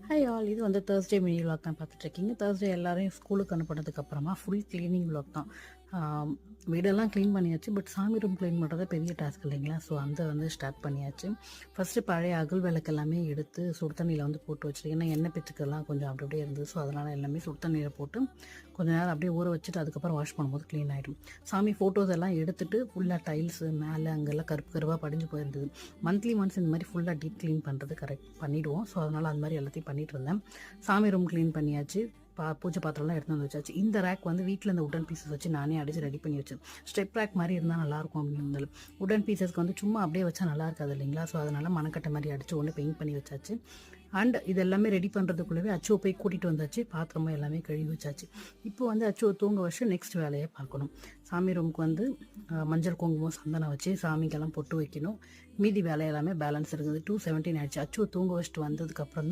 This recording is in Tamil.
ஹாய் ஆல், இது வந்து தேர்ஸ்டே மினி விலாக் தான் பார்த்துட்ருக்கீங்க. தேர்ஸ்டே எல்லாரையும் ஸ்கூலுக்கு அனுப்புனதுக்கப்புறமா ஃபுல் க்ளீனிங் விலாக் தான். வீடெல்லாம் க்ளீன் பண்ணியாச்சு. பட் சாமி ரூம் க்ளீன் பண்ணுறது பெரிய டாஸ்க் இல்லைங்களா? ஸோ அந்த வந்து ஸ்டார்ட் பண்ணியாச்சு. ஃபஸ்ட்டு பழைய அகல் விளக்கு எல்லாமே எடுத்து சுடு தண்ணியில் வந்து போட்டு வச்சுருக்கேன். ஏன்னா எண்ணெய் பிச்சுக்கெல்லாம் கொஞ்சம் அப்படி அப்படியே இருந்தது. ஸோ அதனால் எல்லாமே சுடு தண்ணியில் போட்டு கொஞ்சம் நேரம் அப்படியே ஊற வச்சுட்டு அதுக்கப்புறம் வாஷ் பண்ணும்போது க்ளீன் ஆகிடும். சாமி ஃபோட்டோஸ் எல்லாம் எடுத்துகிட்டு ஃபுல்லாக டைல்ஸு மேலே அங்கெல்லாம் கருப்பு கருவாக படிஞ்சு போயிருந்தது. மந்த்லி ஒன்ஸ் இந்த மாதிரி ஃபுல்லாக டீப் க்ளீன் பண்ணுறது கரெக்ட் பண்ணிவிடுவோம். ஸோ அதனால் அது மாதிரி எல்லாத்தையும் பண்ணிகிட்டு இருந்தேன். சாமி ரூம் க்ளீன் பண்ணியாச்சு. பூஜை பாத்திரம்லாம் எடுத்து வந்து வச்சாச்சு. இந்த ரேக் வந்து வீட்டில் இந்த உடன் பீசஸ் வச்சு நானே அடித்து ரெடி பண்ணி வச்சேன். ஸ்டெப் ரேக் மாதிரி இருந்தால் நல்லாயிருக்கும் அப்படின்னு இருந்தாலும் உடன் பீசஸ்க்கு வந்து சும்மா அப்படியே வச்சா நல்லா இருக்காது இல்லைங்களா? ஸோ அதனால் மணக்கட்டை மாதிரி அடித்து ஒன்று பெயிண்ட் பண்ணி வச்சாச்சு. அண்ட் இது எல்லாமே ரெடி பண்ணுறதுக்குள்ளவே அச்சுவை போய் கூட்டிகிட்டு வந்தாச்சு. பாத்திரமும் எல்லாமே கழுவி வச்சாச்சு. இப்போ வந்து அச்சுவை தூங்க வச்சு நெக்ஸ்ட் வேலையை பார்க்கணும். சாமி ரூமுக்கு வந்து மஞ்சள் குங்குமம் சந்தனம் வச்சு சாமிக்கெல்லாம் பொட்டு வைக்கணும். மீதி வேலை எல்லாமே பேலன்ஸ் இருக்குது. 2:17 ஆயிடுச்சு. அச்சுவை தூங்க வச்சுட்டு வந்ததுக்கப்புறம் தான்